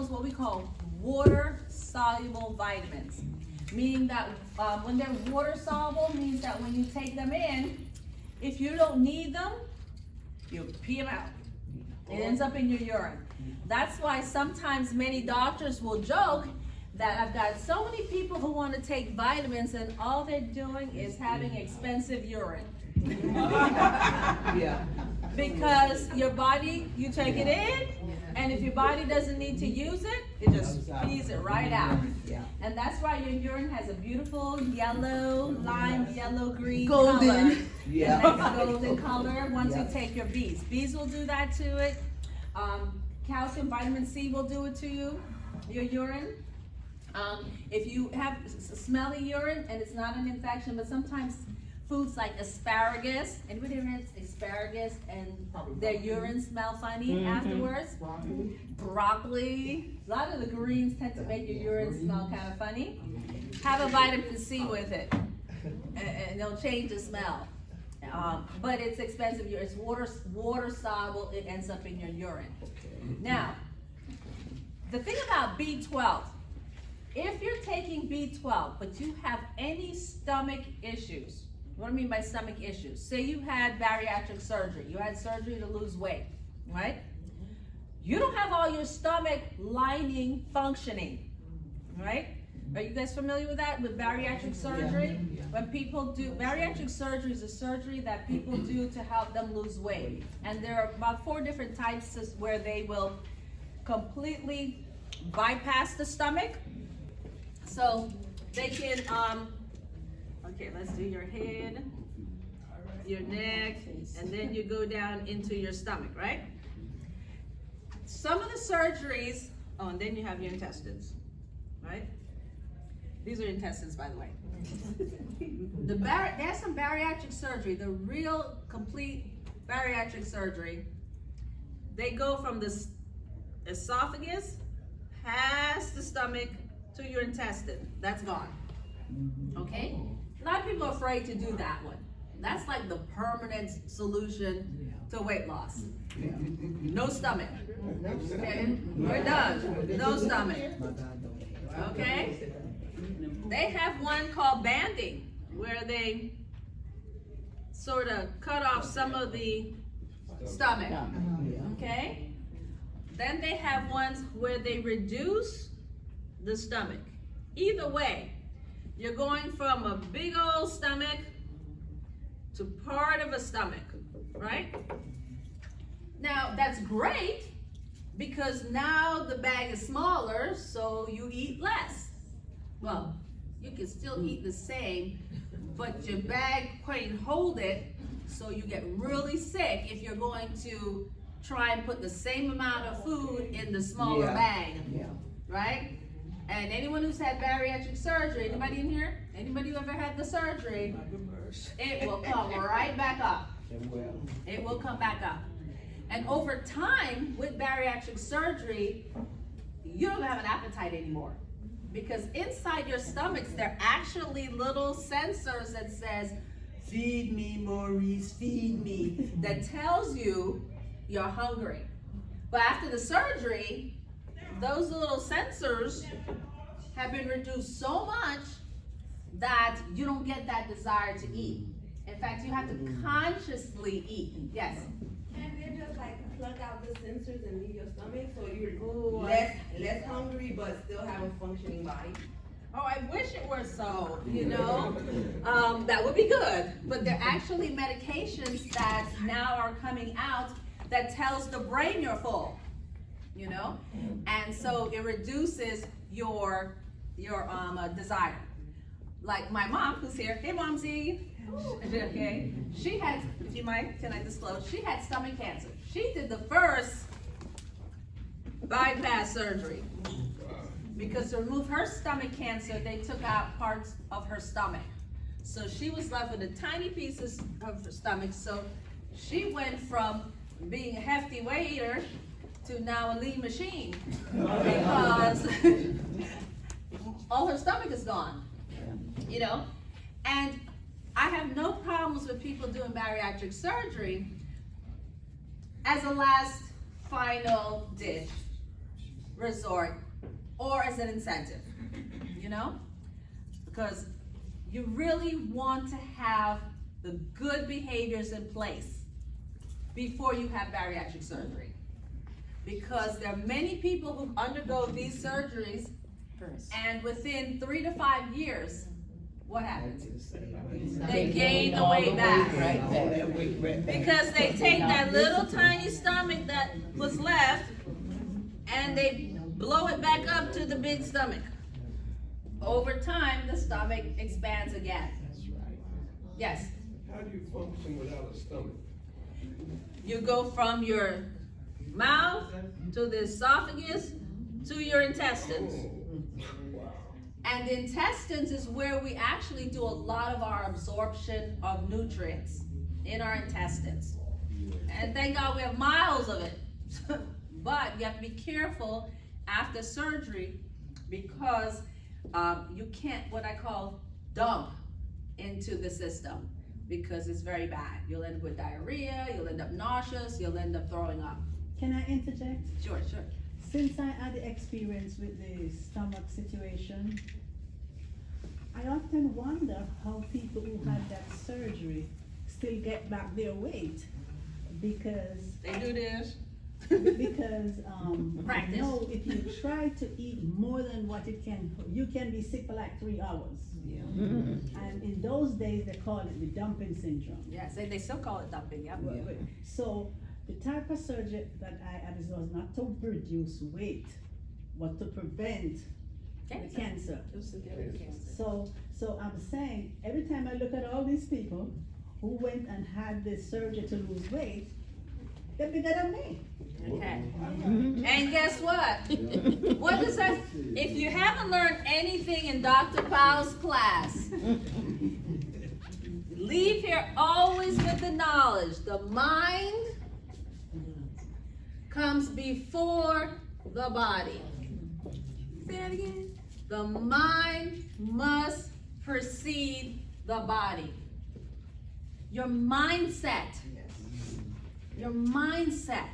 those what we call water-soluble vitamins, meaning that when they're water-soluble, means that when you take them in, if you don't need them, you pee them out. It ends up in your urine. That's why sometimes many doctors will joke that I've got so many people who want to take vitamins and all they're doing is having expensive urine. Yeah. Because your body, you take it in, and if your body doesn't need to use it, it just pees it right out. Yeah. And that's why your urine has a beautiful yellow, lime, yellow, green Golden. color. Yeah. A nice golden color once you take your bees. Bees will do that to it. Calcium, vitamin C will do it to you, your urine. If you have smelly urine, and it's not an infection, but sometimes foods like asparagus, anybody ever had asparagus and their urine smell funny afterwards? Broccoli. A lot of the greens tend to make your urine smell kind of funny. Have a vitamin C with it, and it'll change the smell. But it's expensive. It's water soluble. It ends up in your urine. Now, the thing about B12, if you're taking B12, but you have any stomach issues, what do I mean by stomach issues? Say you had bariatric surgery. You had surgery to lose weight, right? You don't have all your stomach lining functioning, right? Are you guys familiar with that, with bariatric surgery? Yeah. When people do, bariatric surgery is a surgery that people do to help them lose weight. And there are about 4 different types where they will completely bypass the stomach. So they can, okay, let's do your head, your neck, and then you go down into your stomach, right? Some of the surgeries, oh, and then you have your intestines, right? These are intestines, by the way. There's some bariatric surgery, the real complete bariatric surgery. They go from the esophagus, past the stomach, to your intestine. That's gone. Okay? A lot of people are afraid to do that one. That's like the permanent solution to weight loss. No stomach. Okay? We're done. No stomach. Okay? They have one called banding, where they sort of cut off some of the stomach. Okay? Then they have ones where they reduce the stomach. Either way, you're going from a big old stomach to part of a stomach, right? Now, that's great because now the bag is smaller, so you eat less. Well, you can still eat the same, but your bag can't hold it, so you get really sick if you're going to try and put the same amount of food in the smaller bag, right? And anyone who's had bariatric surgery, anybody in here? Anybody who ever had the surgery, it will come right back up. It will come back up. And over time, with bariatric surgery, you don't have an appetite anymore. Because inside your stomachs, there are actually little sensors that says, feed me, Maurice, feed me, that tells you you're hungry. But after the surgery, those little sensors have been reduced so much that you don't get that desire to eat. In fact, you have to consciously eat. Yes? And they just like plug out the sensors and leave your stomach so you're less hungry but still have a functioning body. Oh, I wish it were so, you know. That would be good. But there are actually medications that now are coming out that tells the brain you're full, you know. And so it reduces your desire. Like my mom, who's here. Hey, Momsy. Okay. She had, can I disclose? She had stomach cancer. She did the first bypass surgery. Because to remove her stomach cancer, they took out parts of her stomach. So she was left with a tiny pieces of her stomach. So she went from being a hefty waiter to now a lean machine. Because all her stomach is gone, you know? And I have no problems with people doing bariatric surgery as a last final ditch resort or as an incentive, you know? Because you really want to have the good behaviors in place before you have bariatric surgery. Because there are many people who undergo these surgeries and within 3 to 5 years, what happens? They gain the weight back. Because they take that little tiny stomach that was left and they blow it back up to the big stomach. Over time, the stomach expands again. Yes? How do you function without a stomach? You go from your mouth to the esophagus to your intestines. And the intestines is where we actually do a lot of our absorption of nutrients in our intestines. And thank God we have miles of it. But you have to be careful after surgery because you can't, what I call, dump into the system because it's very bad. You'll end up with diarrhea, you'll end up nauseous, you'll end up throwing up. Can I interject? Sure. Since I had the experience with the stomach situation, I often wonder how people who had that surgery still get back their weight because They do this. I know if you try to eat more than what it can, you can be sick for like 3 hours. Yeah. And in those days, they call it the dumping syndrome. Yes, they still call it dumping, yep. So the type of surgery that I had was not to reduce weight, but to prevent the cancer. So I'm saying, every time I look at all these people who went and had this surgery to lose weight, they're bigger than me. Okay. And guess what? What does that, if you haven't learned anything in Dr. Powell's class, leave here always with the knowledge. The mind comes before the body. Say that again. The mind must precede the body. Your mindset. Your mindset.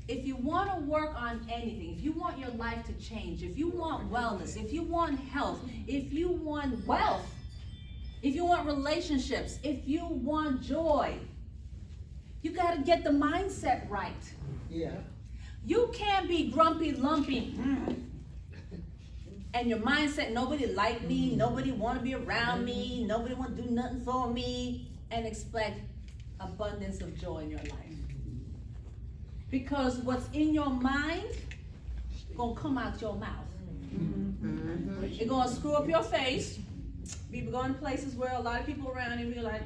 If you want to work on anything, if you want your life to change, if you want wellness, if you want health, if you want wealth, if you want relationships, if you want joy, you got to get the mindset right. Yeah. You can't be grumpy, lumpy, and your mindset, nobody like me, nobody want to be around me, nobody want to do nothing for me, and expect abundance of joy in your life. Because what's in your mind gonna come out your mouth. It's gonna screw up your face. People going to places where a lot of people around you be like,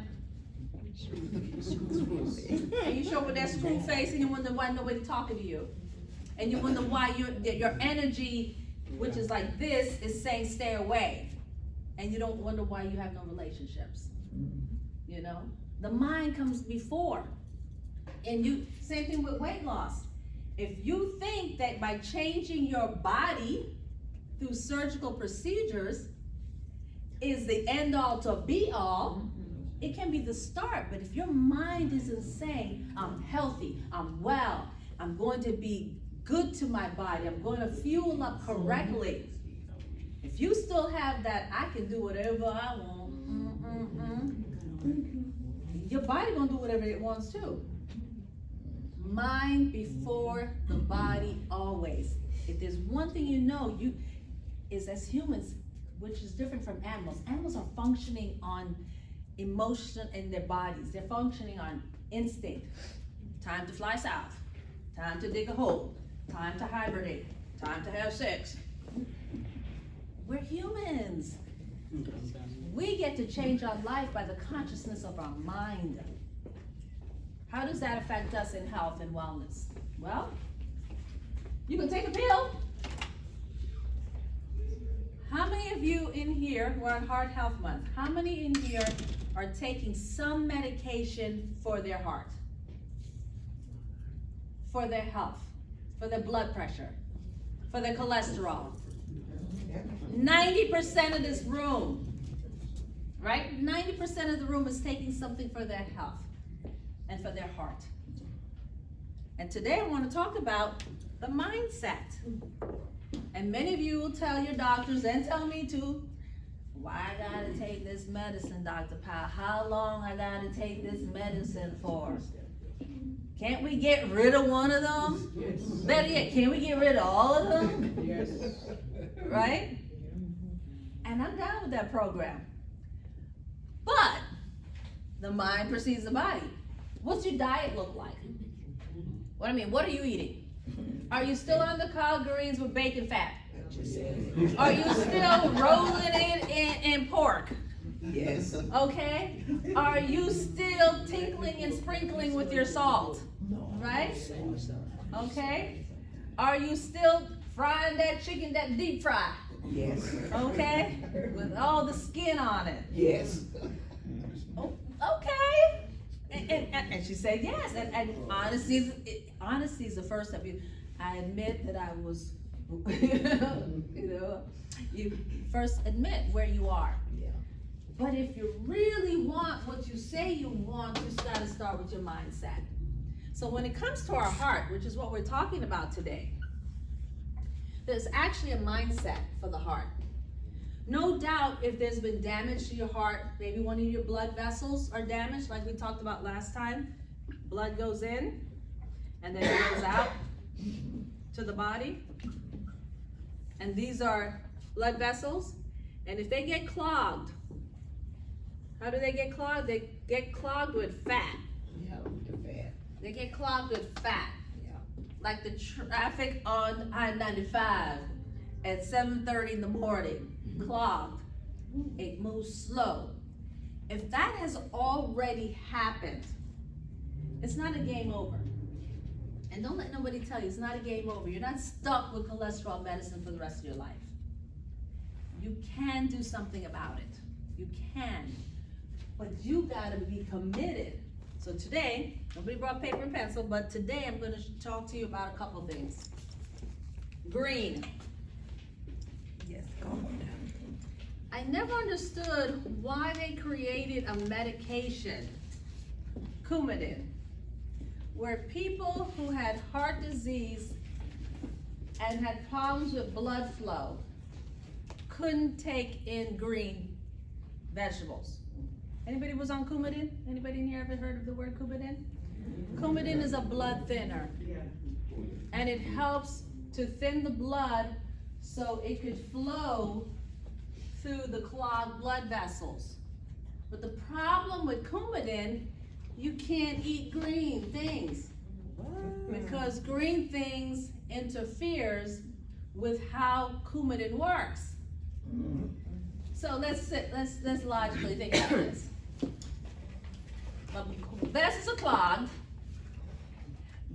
and you show with that screw face, and you wonder why nobody talking to you, and you wonder why your energy, which is like this, is saying stay away, and you don't wonder why you have no relationships. You know, the mind comes before. And same thing with weight loss. If you think that by changing your body through surgical procedures is the end all to be all, it can be the start. But if your mind isn't saying, I'm healthy, I'm well, I'm going to be good to my body, I'm going to fuel up correctly. If you still have that, I can do whatever I want, your body gonna do whatever it wants to. Mind before the body always. If there's one thing you know, is as humans, which is different from animals. Animals are functioning on emotion in their bodies. They're functioning on instinct. Time to fly south. Time to dig a hole. Time to hibernate. Time to have sex. We're humans. We get to change our life by the consciousness of our mind. How does that affect us in health and wellness? Well, you can take a pill. How many of you in here, we're on Heart Health Month, how many in here are taking some medication for their heart? For their health, for their blood pressure, for their cholesterol? 90% of this room, right? 90% of the room is taking something for their health and for their heart. And today I want to talk about the mindset. And many of you will tell your doctors, and tell me too, why I gotta take this medicine, Dr. Powell? How long I gotta take this medicine for? Can't we get rid of one of them? Yes. Better yet, can we get rid of all of them? Yes. Right? And I'm down with that program. But the mind precedes the body. What's your diet look like? What are you eating? Are you still on the collard greens with bacon fat? Are you still rolling it in pork? Yes. Okay? Are you still tinkling and sprinkling with your salt? Right? Okay? Are you still frying that chicken, that deep fry? Yes. Okay? With all the skin on it. Yes. Oh, okay. And she said yes. And honesty is the first step. I admit that I was, you first admit where you are. Yeah. But if you really want what you say you want, you just gotta start with your mindset. So when it comes to our heart, which is what we're talking about today, there's actually a mindset for the heart. No doubt if there's been damage to your heart, maybe one of your blood vessels are damaged, like we talked about last time. Blood goes in and then it goes out to the body. And these are blood vessels. And if they get clogged, how do they get clogged? They get clogged with fat. Yeah, the fat. They get clogged with fat. Yeah. Like the traffic on I-95 at 7:30 in the morning, clogged. It moves slow. If that has already happened, it's not a game over. And don't let nobody tell you it's not a game over. You're not stuck with cholesterol medicine for the rest of your life. You can do something about it. You can. But you gotta be committed. So today, nobody brought paper and pencil, but today I'm gonna talk to you about a couple things. Green. Yes, go on. I never understood why they created a medication, Coumadin, where people who had heart disease and had problems with blood flow couldn't take in green vegetables. Anybody was on Coumadin? Anybody in here ever heard of the word Coumadin? Coumadin is a blood thinner. And it helps to thin the blood so it could flow through the clogged blood vessels. But the problem with Coumadin, you can't eat green things because green things interferes with how Coumadin works. So let's logically think about this. The vessels are clogged.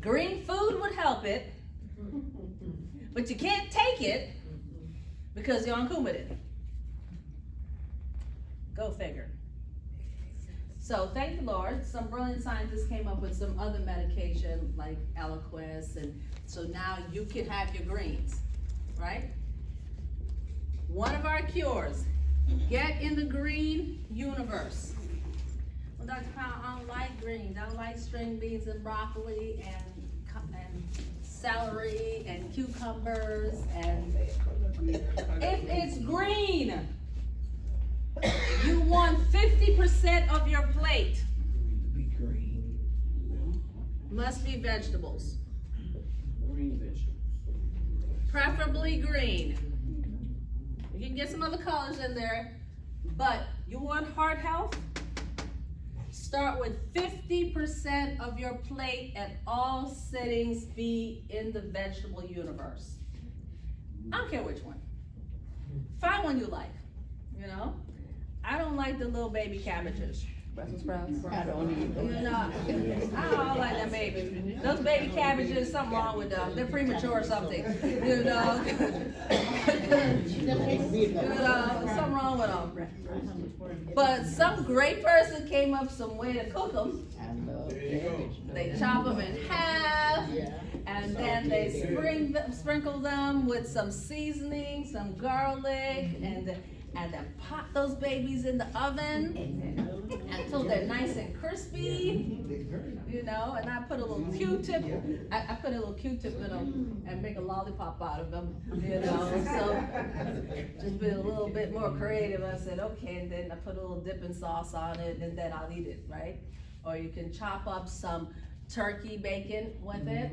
Green food would help it, but you can't take it because you're on Coumadin. Go figure. So thank the Lord, some brilliant scientists came up with some other medication like Eliquis, and so now you can have your greens, right? One of our cures, get in the green universe. Well, Dr. Powell, I don't like greens. I don't like string beans and broccoli and celery and cucumbers and if it's green, you want 50% of your plate. Be green. Must be vegetables. Green vegetables. Preferably green. You can get some other colors in there, but you want heart health? Start with 50% of your plate at all settings be in the vegetable universe. I don't care which one. Find one you like, you know? I don't like the little baby cabbages. Brussels sprouts. I don't either. You know, I don't like them babies. Those baby cabbages, something wrong with them. They're premature or something. You know, something wrong with them. But some great person came up with some way to cook them. I love There you go. cabbage. They chop them in half, and then they sprinkle them with some seasoning, some garlic, and and then pop those babies in the oven until they're nice and crispy, you know, and I put a little Q-tip, I put a little Q-tip in them and make a lollipop out of them, you know, so just be a little bit more creative. I said, okay, and then I put a little dipping sauce on it, and then I'll eat it, right? Or you can chop up some turkey bacon with it,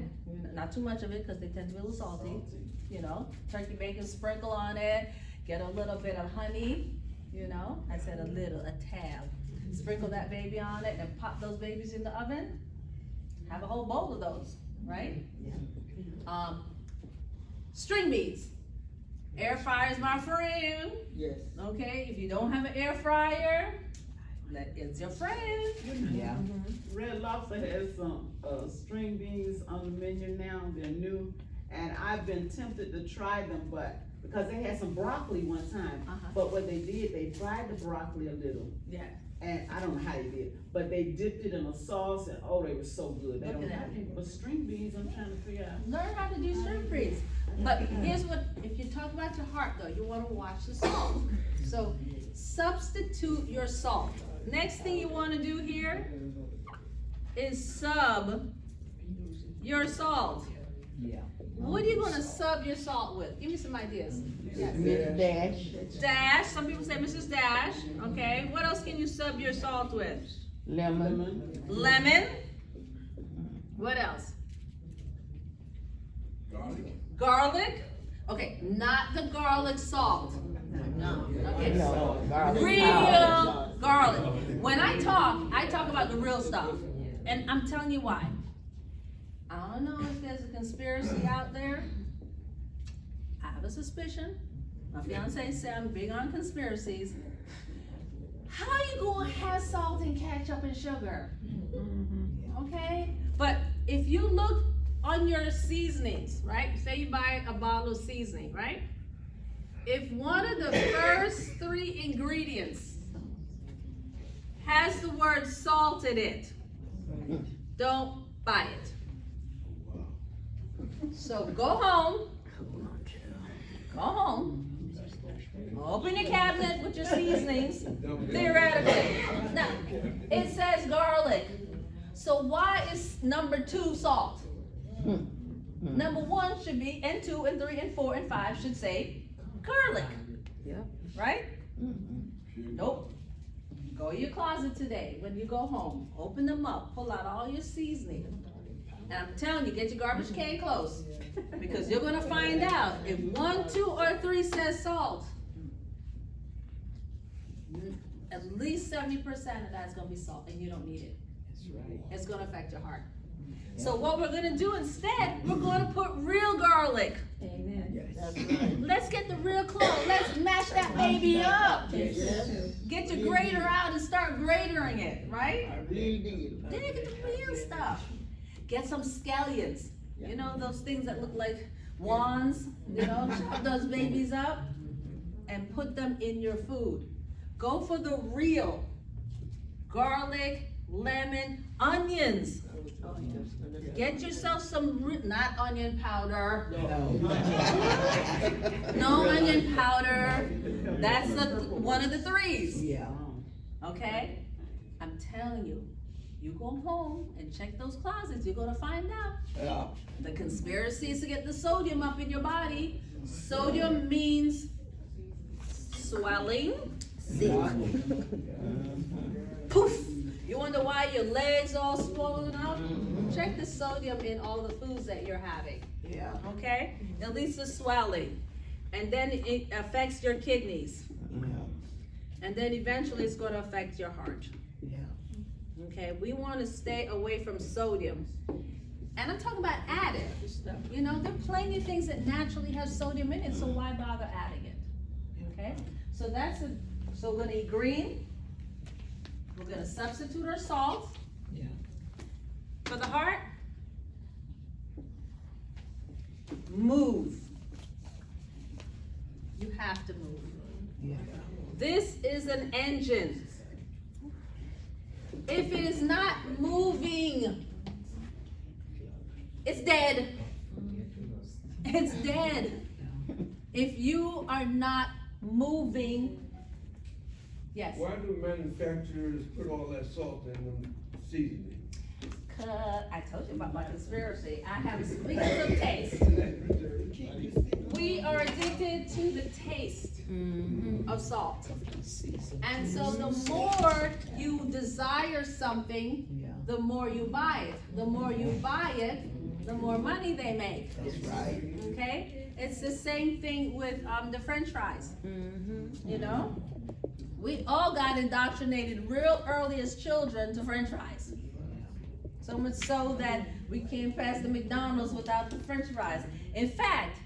not too much of it because they tend to be a little salty, you know, turkey bacon, sprinkle on it, get a little bit of honey, you know, I said a little, a tab. Sprinkle that baby on it and pop those babies in the oven. Have a whole bowl of those, right? String beans. Air fryer is my friend. Yes. Okay, if you don't have an air fryer, it's your friend. Yeah. Red Lobster has some string beans on the menu now. They're new, and I've been tempted to try them, but because they had some broccoli one time. But what they did, they fried the broccoli a little. Yeah. And I don't know how they did, but they dipped it in a sauce, and oh, they were so good. They Look don't at have that. any, but string beans, I'm trying to figure out. Learn how to do string beans. But here's what, if you talk about your heart though, you wanna watch the salt. So substitute your salt. Next thing you wanna do here is sub your salt. Yeah. What are you gonna sub your salt with? Give me some ideas. Yes. Miss Dash. Dash, some people say Mrs. Dash, okay. What else can you sub your salt with? Lemon. Lemon. What else? Garlic. Okay, not the garlic salt. No. Okay. No, garlic Real powder. garlic. When I talk about the real stuff. And I'm telling you why. I don't know if there's a conspiracy out there. I have a suspicion. My fiance said I'm big on conspiracies. How you gonna have salt and ketchup and sugar? Okay? But if you look on your seasonings, right? Say you buy a bottle of seasoning, right? If one of the first 3 ingredients has the word salt in it, don't buy it. So go home, open your cabinet with your seasonings, theoretically. Now, it says garlic. So why is number 2 salt? Number 1 should be, and 2, and 3, and 4, and 5 should say garlic. Yeah. Right? Nope. Go in your closet today when you go home. Open them up. Pull out all your seasoning. And I'm telling you, get your garbage can close. Because you're going to find out if 1, 2, or 3 says salt, at least 70% of that's going to be salt, and you don't need it. That's right. It's going to affect your heart. So what we're going to do instead, we're going to put real garlic. Amen. Yes. That's right. Let's get the real clove. Let's mash that baby up. Yes. Get your grater out and start gratering it, right? I really did. Then you get the real stuff. Get some scallions. You know those things that look like wands? You know, chop those babies up and put them in your food. Go for the real garlic, lemon, onions. Get yourself some, not onion powder. No onion powder. That's one of the 3s. Yeah. Okay? I'm telling you, you go home and check those closets, you're gonna find out. Yeah. The conspiracy is to get the sodium up in your body. Sodium means swelling. Poof! You wonder why your legs all swollen up? Check the sodium in all the foods that you're having. Yeah. Okay? At least the swelling. And then it affects your kidneys. And then eventually it's going to affect your heart. Yeah. Okay? We want to stay away from sodium. And I'm talking about added. You know, there are plenty of things that naturally have sodium in it, so why bother adding it? Okay? So so we're going to eat green. We're going to substitute our salt. Yeah. For the heart, move. You have to move. Yeah. This is an engine. If it is not moving, it's dead. It's dead. If you are not moving, Yes. Why do manufacturers put all that salt in them seasonings? I told you about my conspiracy. I have, speaking of taste, we are addicted to the taste of salt. And so the more you desire something, the more you buy it. The more you buy it, the more money they make. That's right. Okay? It's the same thing with the French fries. You know? We all got indoctrinated real early as children to French fries. So much so that we can't pass the McDonald's without the French fries. In fact,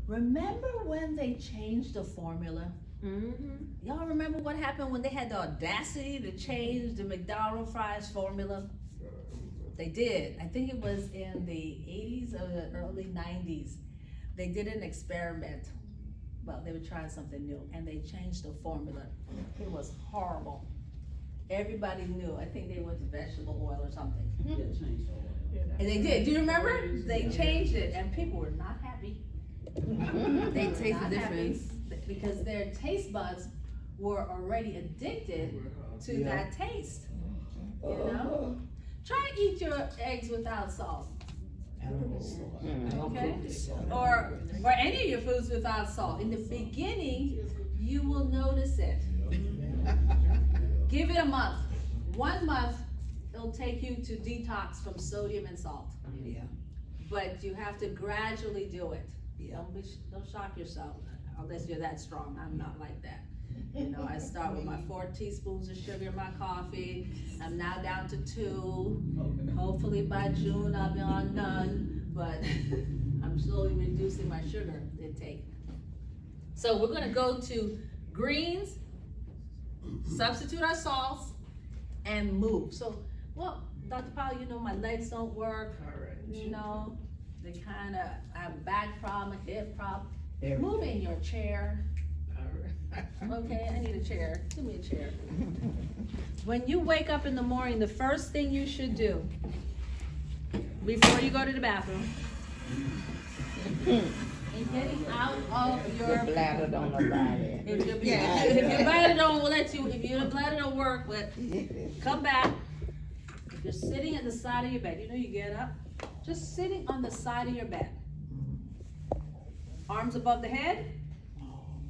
remember when they changed the formula? Y'all remember what happened when they had the audacity to change the McDonald's fries formula? They did. I think it was in the 80s or the early 90s. They did an experiment. Well, they were trying something new, and they changed the formula. It was horrible. Everybody knew. I think they went to vegetable oil or something. Yeah, change the oil. And they did. Do you remember? They changed it, and people were not happy. They taste the difference. Because their taste buds were already addicted to that taste. You know? Try to eat your eggs without salt. Okay? Or any of your foods without salt. In the beginning, you will notice it. Give it a month. 1 month, it'll take you to detox from sodium and salt. Yeah. But you have to gradually do it. Don't shock yourself, unless you're that strong. I'm not like that. You know, I start with my 4 teaspoons of sugar in my coffee. I'm now down to 2. Hopefully by June I'll be on none, but I'm slowly reducing my sugar intake. So we're gonna go to greens, substitute our salts, and move. So, well, Dr. Powell, you know, my legs don't work. You know, they kind of have a back problem, a hip problem. Move in your chair. Okay, I need a chair. Give me a chair. When you wake up in the morning, the first thing you should do before you go to the bathroom is getting out of your Bladder don't allow that. If your bladder don't let you, if your bladder don't work, come back. If you're sitting at the side of your bed, you know you get up, just sitting on the side of your bed. Arms above the head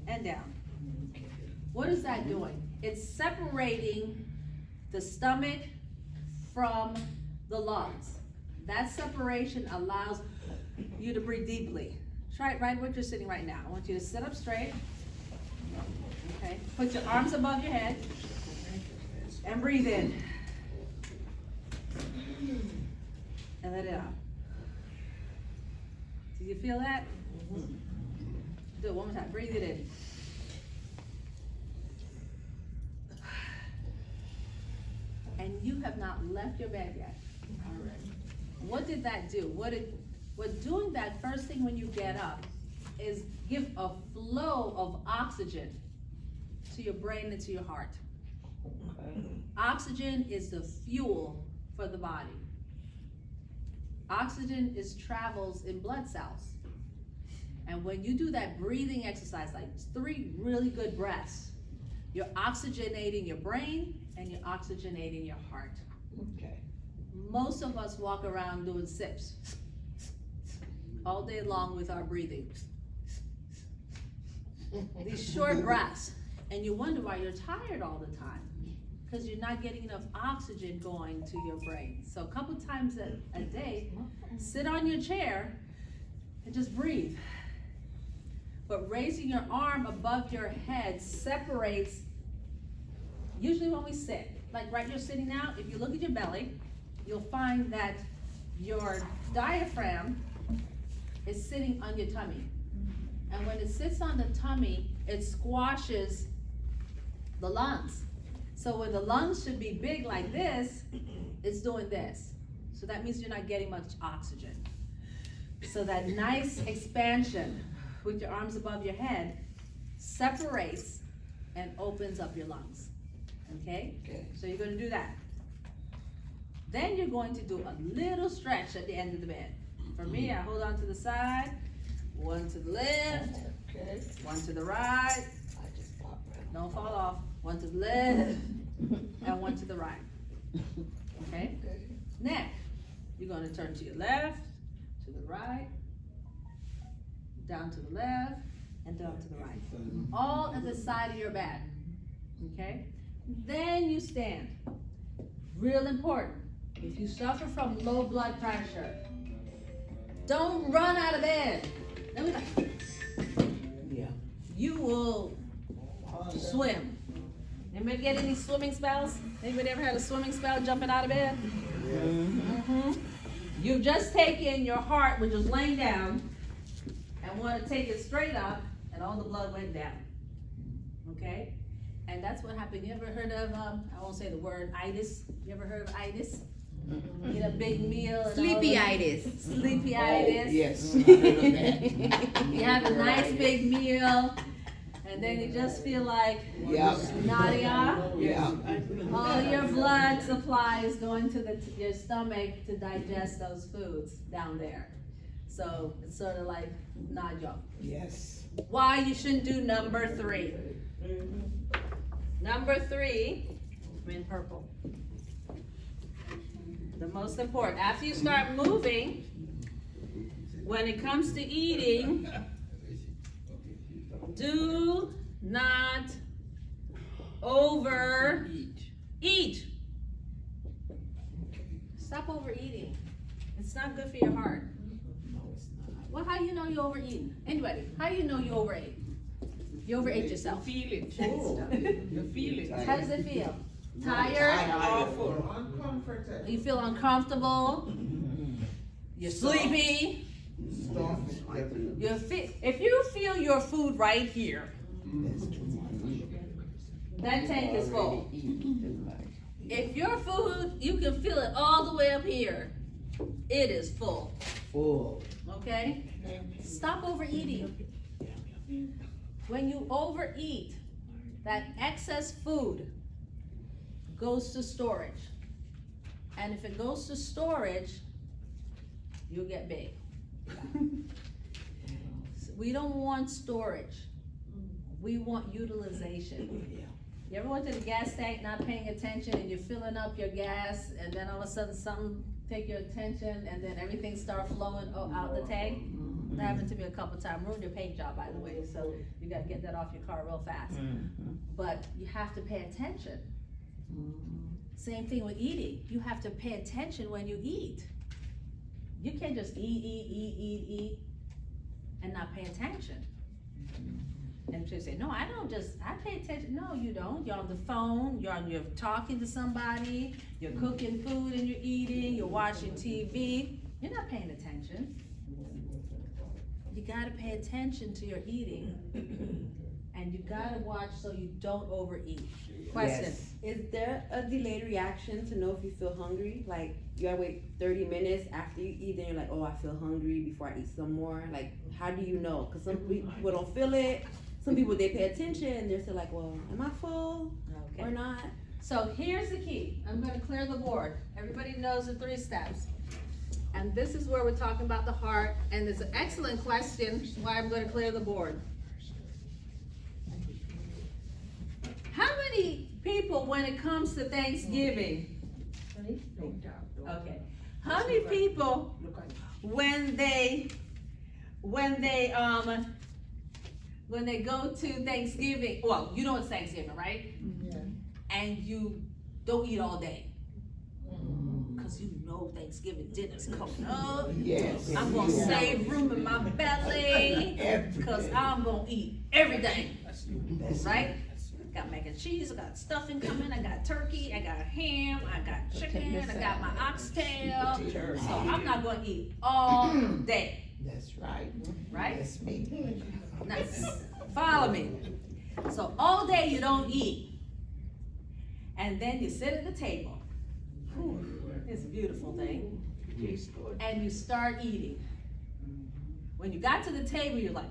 and down. What is that doing? It's separating the stomach from the lungs. That separation allows you to breathe deeply. Try it right where you're sitting right now. I want you to sit up straight. Okay. Put your arms above your head and breathe in. And let it out. Do you feel that? Do it one more time. Breathe it in. And you have not left your bed yet. All right. What did that do? What doing that first thing when you get up is give a flow of oxygen to your brain and to your heart. Okay. Oxygen is the fuel for the body. Oxygen travels in blood cells. And when you do that breathing exercise, like 3 really good breaths, you're oxygenating your brain and you're oxygenating your heart. Okay. Most of us walk around doing sips all day long with our breathing. These short breaths. And you wonder why you're tired all the time. Because you're not getting enough oxygen going to your brain. So a couple times a day, sit on your chair and just breathe. But raising your arm above your head separates, usually when we sit, like right you're sitting now, if you look at your belly, you'll find that your diaphragm is sitting on your tummy. And when it sits on the tummy, it squashes the lungs. So when the lungs should be big like this, it's doing this. So that means you're not getting much oxygen. So that nice expansion with your arms above your head separates and opens up your lungs. Okay? So you're going to do that. Then you're going to do a little stretch at the end of the bed. For me, I hold on to the side, 1 to the left, 1 to the right. Don't fall off. one to the left, and one to the right. Okay? Next, you're gonna turn to your left, to the right, down to the left, and down to the right. All at the side of your back. Okay? Then you stand. Real important. If you suffer from low blood pressure, don't run out of bed. Yeah. You will swim. Anybody get any swimming spells? Anybody ever had a swimming spell jumping out of bed? Mm-hmm. You've just taken your heart, which was laying down, and want to take it straight up, and all the blood went down. Okay? And that's what happened. You ever heard of, I won't say the word, itis? You ever heard of itis? Eat a big meal. And Sleepy-itis. Sleepy-itis. Oh, yes. I heard of that. You have a nice big meal, and then you just feel like nausea. Yeah. All your blood supply is going to your stomach to digest those foods down there. So it's sort of like nausea. Yes. Why you shouldn't do number 3. Number 3, I'm in purple. The most important, after you start moving, when it comes to eating, do not overeat. Stop overeating. It's not good for your heart. Well, how do you know you're overeating? Anybody, how do you know you overate? You overate yourself. You feel it. You feel it. How does it feel? Tired? Awful. Uncomfortable. You feel uncomfortable? You're sleepy? If you feel your food right here, that tank is full. If your food, you can feel it all the way up here, it is full. Full. Okay? Stop overeating. When you overeat, that excess food goes to storage. And if it goes to storage, you'll get big. We don't want storage. We want utilization. You ever went to the gas tank not paying attention and you're filling up your gas and then all of a sudden something take your attention and then everything start flowing out the tank? That happened to me a couple times. Ruined your paint job, by the way, so you gotta get that off your car real fast. But you have to pay attention. Same thing with eating. You have to pay attention when you eat. You can't just eat, and not pay attention. And people say, no, I pay attention. No, you don't. You're on the phone, you're talking to somebody, you're cooking food and you're eating, you're watching TV. You're not paying attention. You gotta pay attention to your eating. And you gotta watch so you don't overeat. Question. Yes. Is there a delayed reaction to know if you feel hungry? Like, you gotta wait 30 minutes after you eat, then you're like, oh, I feel hungry before I eat some more. Like, how do you know? Because some people don't feel it. Some people, they pay attention and they're still like, well, am I full or not? So here's the key. I'm gonna clear the board. Everybody knows the 3 steps. And this is where we're talking about the heart. And it's an excellent question why I'm gonna clear the board. How many people, when it comes to Thanksgiving, okay, how many people, when they go to Thanksgiving, well, you know it's Thanksgiving, right? Yeah. And you don't eat all day. Because you know Thanksgiving dinner's coming up. Yes. I'm gonna save room in my belly because I'm gonna eat everything. Right? Got mac and cheese, I got stuffing coming, I got turkey, I got ham, I got chicken, I got my oxtail. So I'm not gonna eat all day. That's right. Right? That's me. Now, follow me. So all day you don't eat. And then you sit at the table. Whew, it's a beautiful thing. And you start eating. When you got to the table, you're like,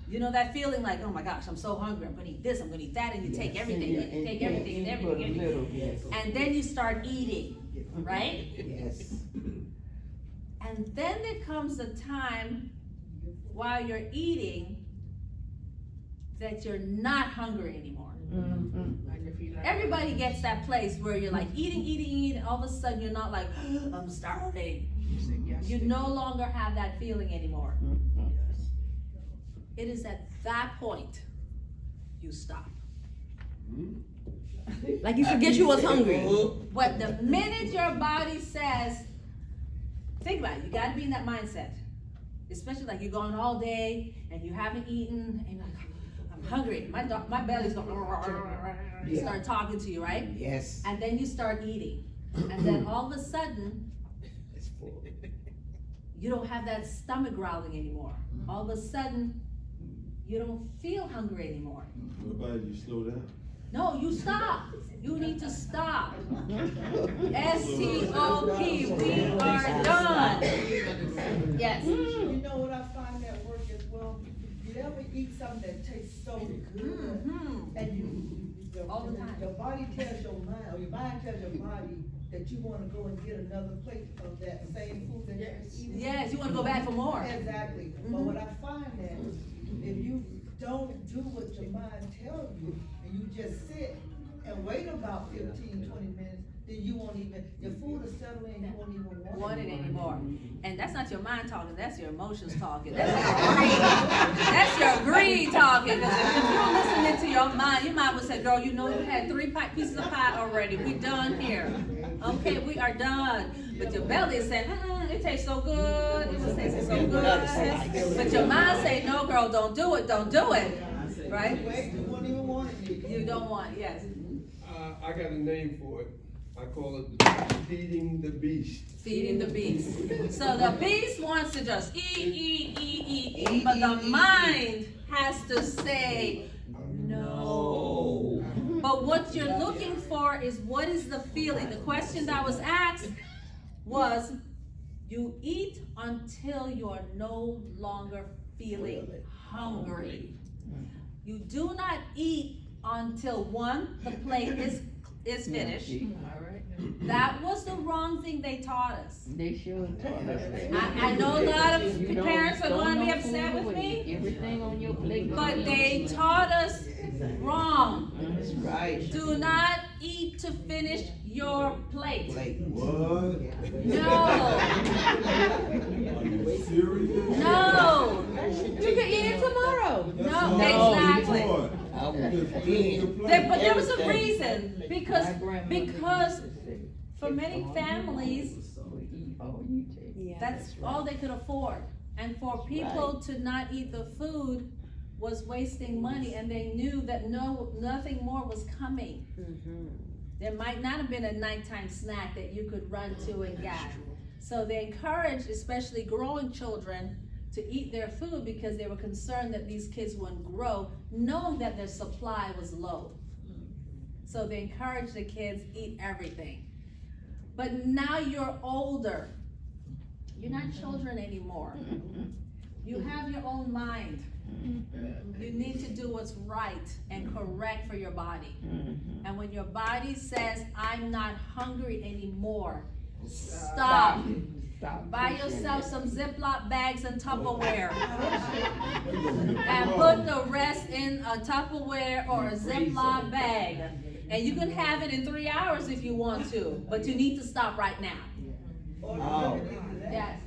you know that feeling like, oh my gosh, I'm so hungry, I'm gonna eat this, I'm gonna eat that, and you take everything, you take everything and everything. Yes. And then you start eating, right? Yes. And then there comes a time while you're eating that you're not hungry anymore. Mm-hmm. Everybody gets that place where you're like eating, and all of a sudden you're not like, I'm starving. You no longer have that feeling anymore. It is at that point you stop. Like you forget you was hungry. But the minute your body says, think about it, you gotta be in that mindset. Especially like you're gone all day and you haven't eaten and you're like, I'm hungry. My belly's going to start talking to you, right? Yes. And then you start eating. And then all of a sudden, It's full. you don't have that stomach growling anymore. All of a sudden, you don't feel hungry anymore. What about you slow down? No, you stop. You need to stop. S-T-O-P, we are done. Yes. You know what I find at work as well? You ever eat something that tastes so good, and All the time. your body tells your mind, or your mind tells your body that you wanna go and get another plate of that same food that you're eating? Yes, you want to go back for more. Exactly, but what I find that if you don't do what your mind tells you, and you just sit and wait about 15, 20 minutes, then you won't even, your food will settle in, you won't even Want it anymore. And that's not your mind talking, that's your emotions talking. That's your greed. That's your greed talking. Because if you're listening to your mind would say, girl, you know you had 3 pieces of pie already. We done here. Okay, we are done. But your belly is saying, it tastes so good. It was tasting so good. But your mind say, no, girl, don't do it. Don't do it. Right? You won't even want it. You don't want, yes. I got a name for it. I call it feeding the beast. Feeding the beast. So the beast wants to just eat, but the mind has to say no. But what you're looking for is what is the feeling? The question that was asked was, you eat until you are no longer feeling hungry. You do not eat until one, the plate is finished. That was the wrong thing they taught us. They sure taught us that. I know a lot of parents are going to be upset with me, Everything on your plate. but they taught us wrong. That's right. Do not eat to finish your plate. What? No, Are you serious? no, You can eat it tomorrow. no, exactly. But there was a reason, because for many families, that's all they could afford. And for people to not eat the food was wasting money, and they knew that nothing more was coming. There might not have been a nighttime snack that you could run to and get. So they encouraged, especially growing children, to eat their food because they were concerned that these kids wouldn't grow, knowing that their supply was low. So they encouraged the kids, eat everything. But now you're older. You're not children anymore. You have your own mind. You need to do what's right and correct for your body. And when your body says, I'm not hungry anymore, stop. Buy yourself some Ziploc bags and Tupperware. And put the rest in a Tupperware or a Ziploc bag. And you can have it in 3 hours if you want to, but you need to stop right now. Yes.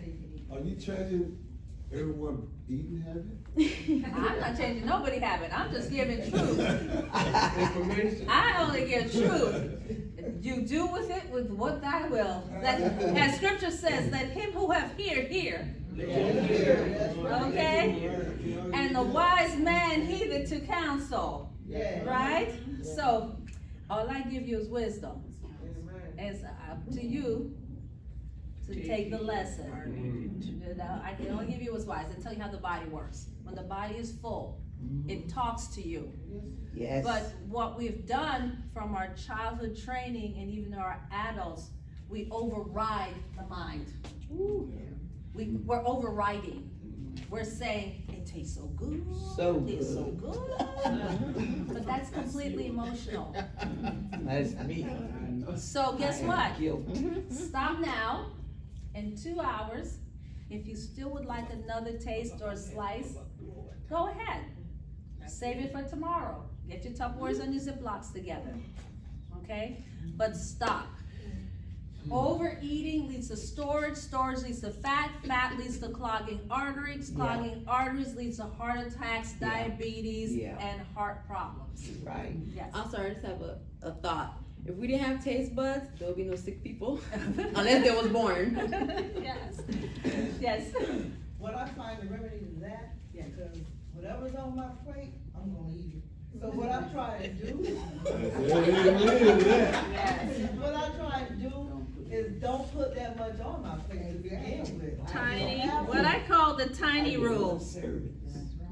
Are you changing everyone eating habit? I'm not changing nobody's habit. I'm just giving truth. Information. I only give truth. You do with it with what thy will. As scripture says, let him who have ear hear. Okay? And the wise man heedeth to counsel. Right? So, all I give you is wisdom. It's up to you to take the lesson. You know, I can only give you what's wise and tell you how the body works. When the body is full, it talks to you. Yes. But what we've done from our childhood training and even our adults, we override the mind. We're overriding. We're saying, it tastes so good. So It's so good. But that's completely emotional. That's me. So guess what? Guilty. Stop now. In 2 hours, if you still would like another taste or slice, go ahead. Save it for tomorrow. Get your Tupperwares and your Ziplocs together, okay? But stop. Overeating leads to storage, storage leads to fat, fat leads to clogging arteries, clogging arteries leads to heart attacks, diabetes, and heart problems. Right. Yes. I'm sorry, I just have a thought. If we didn't have taste buds, there would be no sick people, unless they was born. Yes. Yes. What I find the remedy to that, Yeah. because whatever's on my plate, I'm gonna eat it. So what I try to do, Yes. what I try to do is don't put that much on my plate to begin with. Tiny, what I call the tiny rule.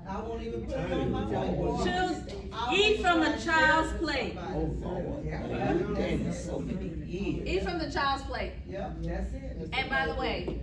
I won't even put it on my plate. Choose, eat from a child's plate. Oh, Lord. That is so many years. Eat from the child's plate. Yep, that's it. And by the way,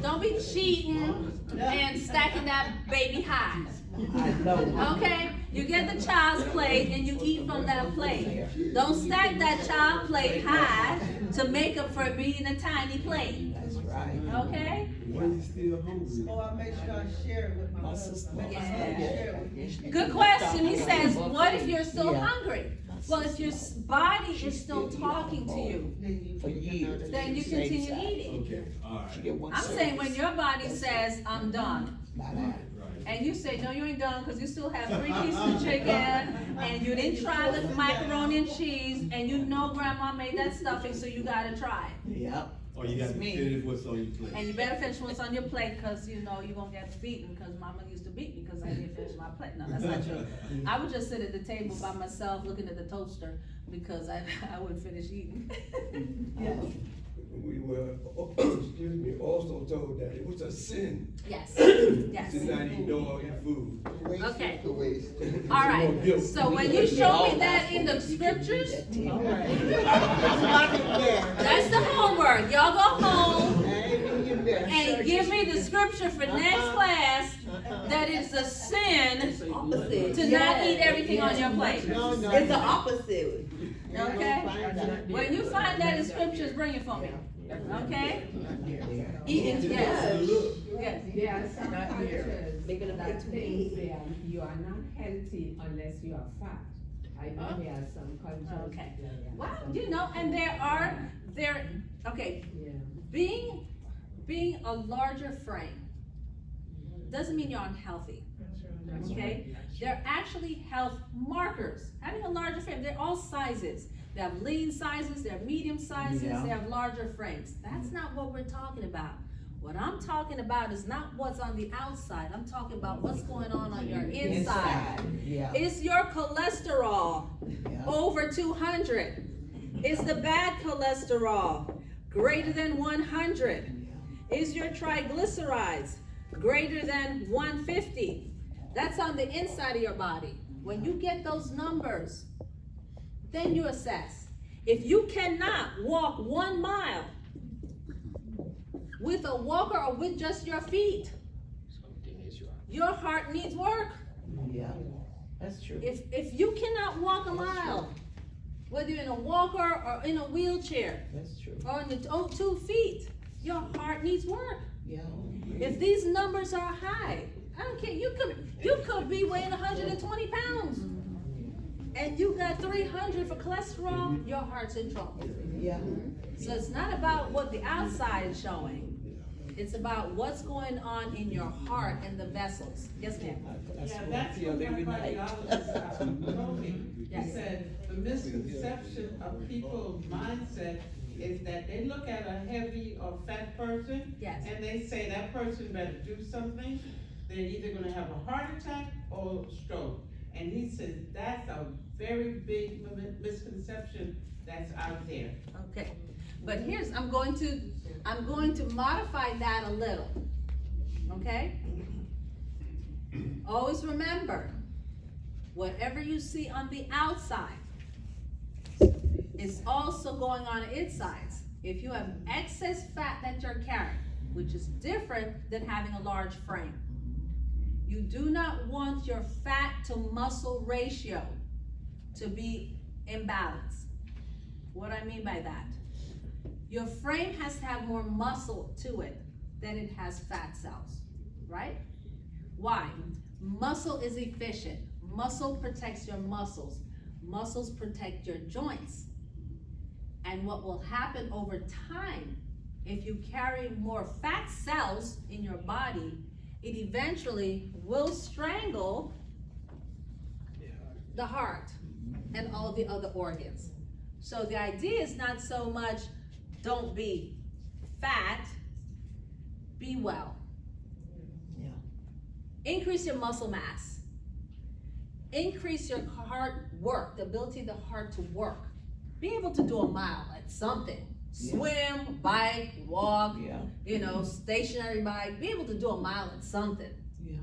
don't be cheating and stacking that baby high. I know. Okay? You get the child's plate and you eat from that plate. Don't stack that child plate high to make up for being a tiny plate. That's right. Okay? Why you still hungry? Oh, I make sure I share it with my My husband. sister. My husband share it with me. Good question. He says, what if you're still hungry? Well, if your body is still talking to you, For years. then you continue eating. Okay, all right. She get one I'm service. saying when your body says, I'm done, Not that. and you say, no, you ain't done, because you still have 3 pieces of chicken, and you didn't try the macaroni and cheese, and you know grandma made that stuffing, so you gotta try it. Yep. Or you got to finish what's on your plate. And you better finish what's on your plate, because you know you're gonna get beaten, because mama used to beat me because I didn't finish my plate. No, that's not true. I would just sit at the table by myself looking at the toaster, because I wouldn't finish eating. We were, excuse me, also told that it was a sin Yes, yes. to not eat no of your food. Okay. Waste. All right, so when you show me that in the scriptures, that's the homework. Y'all go home and give me the scripture for next class that it's a sin Opposite. to not eat everything on your plate. It's the opposite. Okay? When you find that in scriptures, bring it for me. Okay? Eating too Yes. much. Yes. Yes, not here. Making a That big thing say you are not healthy unless you are fat. I know there are some cultures. Okay. Yeah. Well, you know, and okay, Yeah. being a larger frame doesn't mean you're unhealthy. Okay? They're actually health markers. Having a larger frame, they're all sizes. They have lean sizes, they have medium sizes, they have larger frames. That's not what we're talking about. What I'm talking about is not what's on the outside. I'm talking about what's going on your inside. Yeah. Is your cholesterol Yeah. over 200? Is the bad cholesterol greater than 100? Is your triglycerides greater than 150? That's on the inside of your body. When you get those numbers, then you assess. If you cannot walk 1 mile with a walker or with just your feet, your heart needs work. Yeah. That's true. If you cannot walk a mile, whether you're in a walker or in a wheelchair That's true. or on your own 2 feet, your heart needs work. Yeah. If these numbers are high, I don't care, you could be weighing 120 pounds and you got 300 for cholesterol, your heart's in trouble. Yeah. So it's not about what the outside is showing. It's about what's going on in your heart and the vessels. Yes, ma'am. Yeah, that's what my cardiologist told me. He Yes. said, the misconception of people's mindset is that they look at a heavy or fat person, Yes. and they say that person better do something. They're either gonna have a heart attack or stroke. And he says, that's a very big misconception that's out there. Okay. But I'm going to modify that a little. Okay? Always remember, whatever you see on the outside is also going on the insides. If you have excess fat that you're carrying, which is different than having a large frame, you do not want your fat to muscle ratio to be imbalanced. What do I mean by that? Your frame has to have more muscle to it than it has fat cells, right? Why? Muscle is efficient. Muscle protects your muscles. Muscles protect your joints. And what will happen over time, if you carry more fat cells in your body, it eventually will strangle the heart and all the other organs. So the idea is not so much don't be fat, be well. Yeah. Increase your muscle mass. Increase your heart work, the ability of the heart to work. Be able to do a mile at something. Swim, bike, walk, stationary bike. Be able to do a mile at something. Yeah.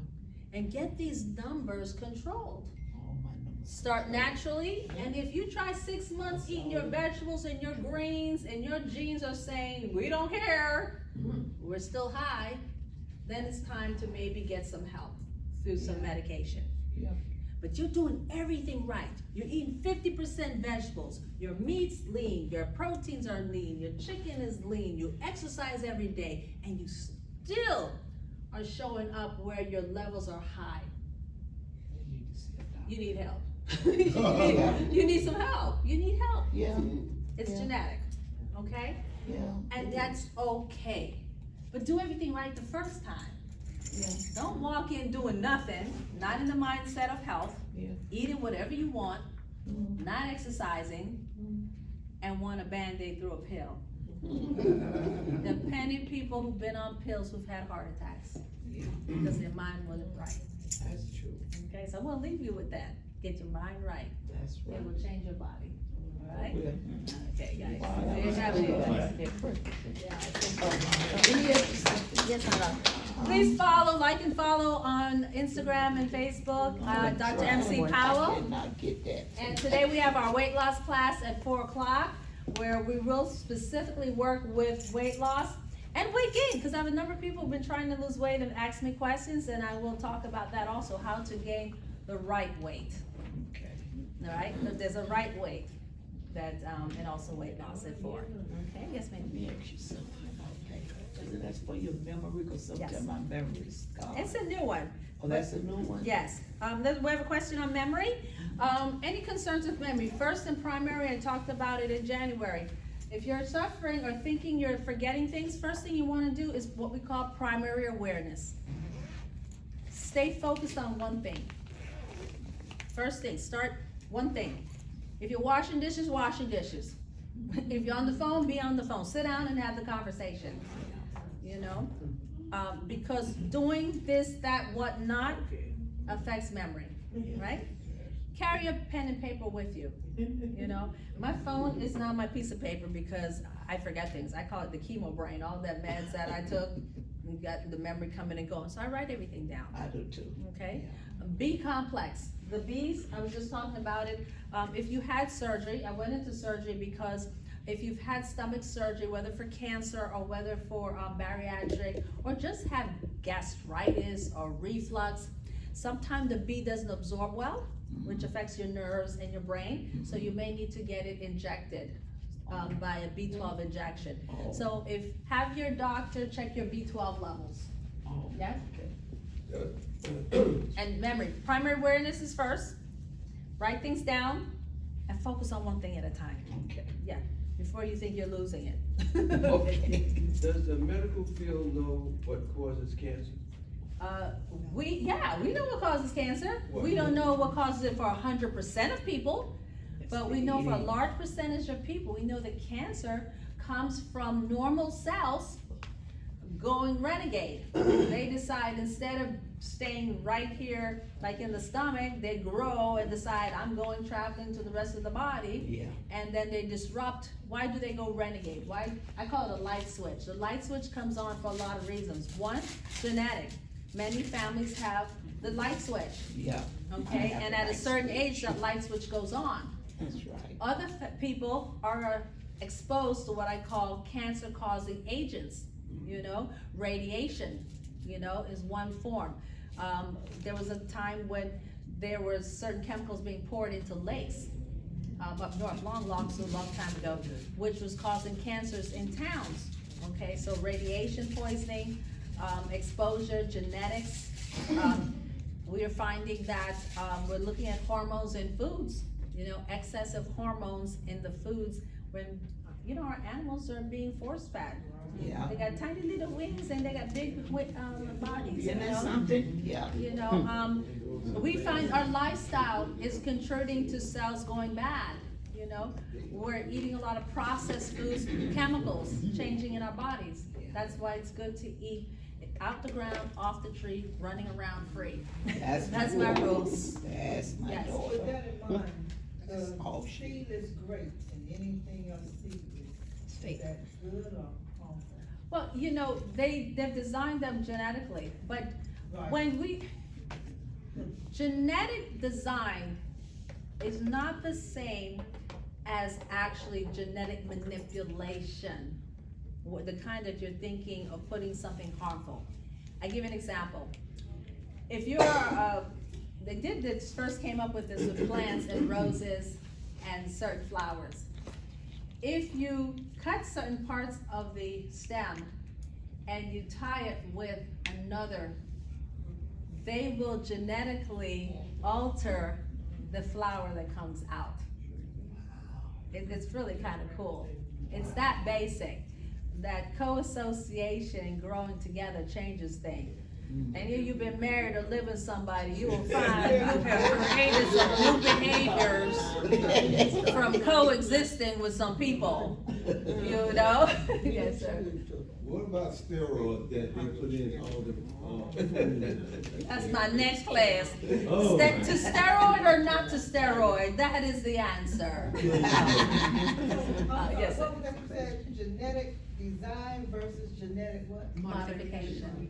And get these numbers controlled. Oh, my numbers. Start naturally, and if you try 6 months eating your vegetables and your greens, and your genes are saying, we don't care, we're still high, then it's time to maybe get some help through some medication. Yeah. But you're doing everything right. You're eating 50% vegetables. Your meat's lean. Your proteins are lean. Your chicken is lean. You exercise every day. And you still are showing up where your levels are high. You need help. You need some help. You need help. Yeah. It's genetic. Okay? Yeah. And that's okay. But do everything right the first time. Yeah. Don't walk in doing nothing, not in the mindset of health, eating whatever you want, not exercising, and want a Band-Aid through a pill. There are plenty of people who've been on pills who've had heart attacks because their mind wasn't right. That's true. Okay, so I'm gonna leave you with that. Get your mind right. That's right. It will change your body. All right? Yeah. Okay, guys. Wow, There you have it. Yes, hello. Please follow, like and follow on Instagram and Facebook, Dr. MC I Powell. cannot get that. And today we have our weight loss class at 4 o'clock, where we will specifically work with weight loss and weight gain, because I have a number of people who've been trying to lose weight and ask me questions, and I will talk about that also, how to gain the right weight. Okay. All right, there's a right weight that, and also weight loss at 4. Okay, yes, ma'am. Let me ask you something. Okay. That's for your memory, because sometimes Yes. my memory is gone. It's a new one. Oh, that's a new one? Yes. We have a question on memory. Any concerns with memory? First and primary, I talked about it in January. If you're suffering or thinking you're forgetting things, first thing you want to do is what we call primary awareness. Stay focused on one thing. First thing, start one thing. If you're washing dishes, washing dishes. If you're on the phone, be on the phone. Sit down and have the conversation. You know? Because doing this, that, what not affects memory, right? Carry a pen and paper with you. You know, my phone is not my piece of paper because I forget things. I call it the chemo brain. All that meds that I took, got the memory coming and going. So I write everything down. I do too. Okay. B complex. The B's, I was just talking about it. If you had surgery, I went into surgery because if you've had stomach surgery, whether for cancer or whether for bariatric, or just have gastritis or reflux, sometimes the B doesn't absorb well, which affects your nerves and your brain. So you may need to get it injected by a B12 injection. So have your doctor check your B12 levels. Yeah? And memory, primary awareness is first. Write things down and focus on one thing at a time. Okay. Yeah, before you think you're losing it. Okay. Does the medical field know what causes cancer? We know what causes cancer. What? We don't know what causes it for 100% of people, but we know for a large percentage of people, we know that cancer comes from normal cells going renegade. They decide instead of staying right here, like in the stomach, they grow and decide I'm going traveling to the rest of the body. Yeah. And then they disrupt. Why do they go renegade? Why? I call it a light switch. The light switch comes on for a lot of reasons. One, genetic. Many families have the light switch. Yeah. Okay, and at a certain age, that light switch goes on. That's right. Other people are exposed to what I call cancer-causing agents. You know, radiation, you know, is one form. There was a time when there were certain chemicals being poured into lakes up north, long time ago, which was causing cancers in towns. Okay, so radiation poisoning, exposure, genetics. We are finding that, we're looking at hormones in foods, you know, excess of hormones in the foods when, you know, our animals are being force fed. Yeah. They got tiny little wings and they got big, bodies, you Isn't that know? something? Yeah. You know, we find our lifestyle is contributing to cells going bad, you know? We're eating a lot of processed foods, chemicals changing in our bodies. That's why it's good to eat out the ground, off the tree, running around free. That's my rules. That's my Yes. daughter. With that in mind, the Oh, shit. seedless grapes and anything else seedless, is that good or harmful? Well, you know, they've designed them genetically, but Right. when genetic design is not the same as actually genetic manipulation, the kind that you're thinking of putting something harmful. I give an example. If you're, they did this, first came up with this with plants and roses and certain flowers. If you cut certain parts of the stem and you tie it with another, they will genetically alter the flower that comes out. It's really kind of cool. It's that basic, that co-association and growing together changes things. And if you've been married or live with somebody, you will find you have created some new behaviors from coexisting with some people, you know? Yes, sir. What about steroids that they put in all the, That's my next class. Oh. To steroid or not to steroid, that is the answer. Yes, sir. What was that you said, genetic design versus genetic what? Modification.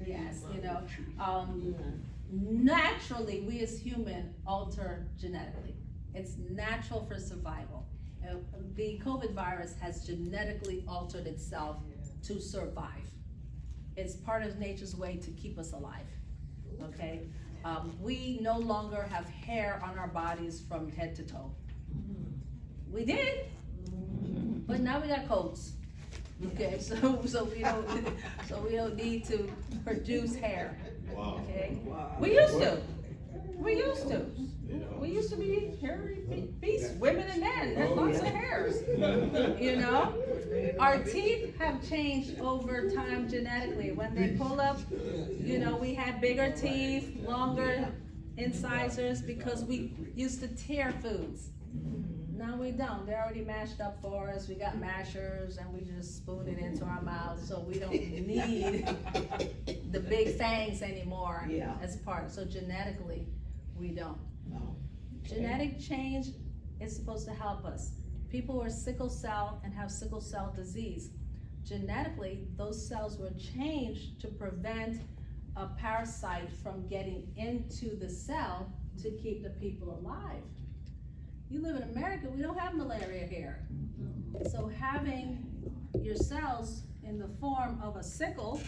Yes, you know, naturally, we as human alter genetically. It's natural for survival. The COVID virus has genetically altered itself to survive. It's part of nature's way to keep us alive, okay? We no longer have hair on our bodies from head to toe. We did, but now we got coats. Okay, so we don't need to produce hair. wow. Okay, we used to. We used to be hairy beasts, women and men, and lots of hairs. You know, our teeth have changed over time genetically. When they pull up, you know, we had bigger teeth, longer incisors because we used to tear foods. Now we don't. They're already mashed up for us. We got mashers and we just spoon it into our mouths, so we don't need the big fangs anymore as part. So genetically, we don't. No. Genetic change is supposed to help us. People who are sickle cell and have sickle cell disease, genetically, those cells were changed to prevent a parasite from getting into the cell to keep the people alive. You live in America, we don't have malaria here. So having your cells in the form of a sickle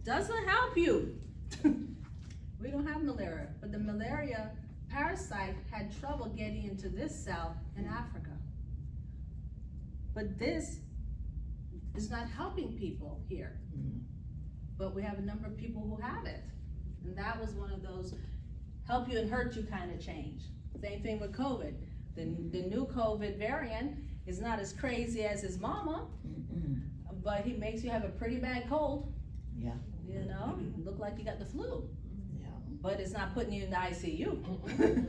doesn't help you. We don't have malaria, but the malaria parasite had trouble getting into this cell in Africa. But this is not helping people here. But we have a number of people who have it. And that was one of those help you and hurt you kind of change. Same thing with COVID. The new COVID variant is not as crazy as his mama, but he makes you have a pretty bad cold. Yeah. You know, look like you got the flu. Yeah. But it's not putting you in the ICU,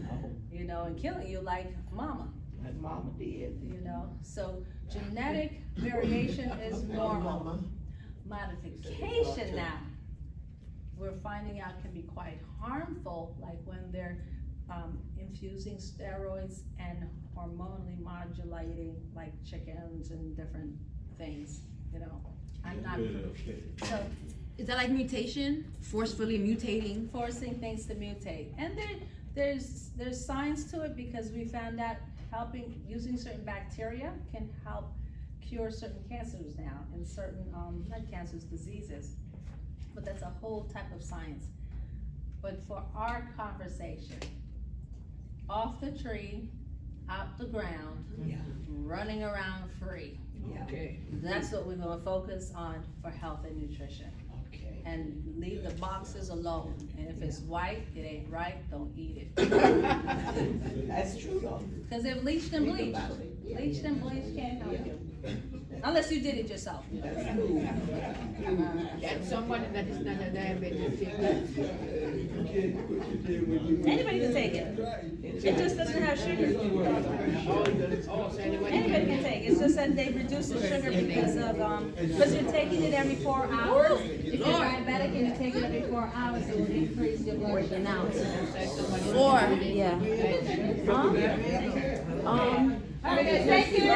you know, and killing you like mama. Like mama did. You know, so genetic variation is normal. Modification now, we're finding out can be quite harmful, like when they're infusing steroids and hormonally modulating like chickens and different things, you know. I'm not, so Is that like mutation? Forcefully mutating? forcing things to mutate. And there's science to it because we found out using certain bacteria can help cure certain cancers now and certain, not cancers, diseases. But that's a whole type of science. But for our conversation, off the tree, out the ground, running around free. Okay. That's what we're gonna focus on for health and nutrition. Okay. and leave the boxes alone. And if it's white, it ain't right, don't eat it. That's true though. Cause they've bleached and bleached. Bleached and bleached can't help you. Unless you did it yourself. And someone that is not a diabetic take that. Anybody can take it. It just doesn't have sugar. Anybody can take it. It's just that they reduce the sugar because of, because you're taking it every 4 hours. If you're diabetic and you take it every 4 hours, it will increase your blood sugar now. Or, yeah. Thank you.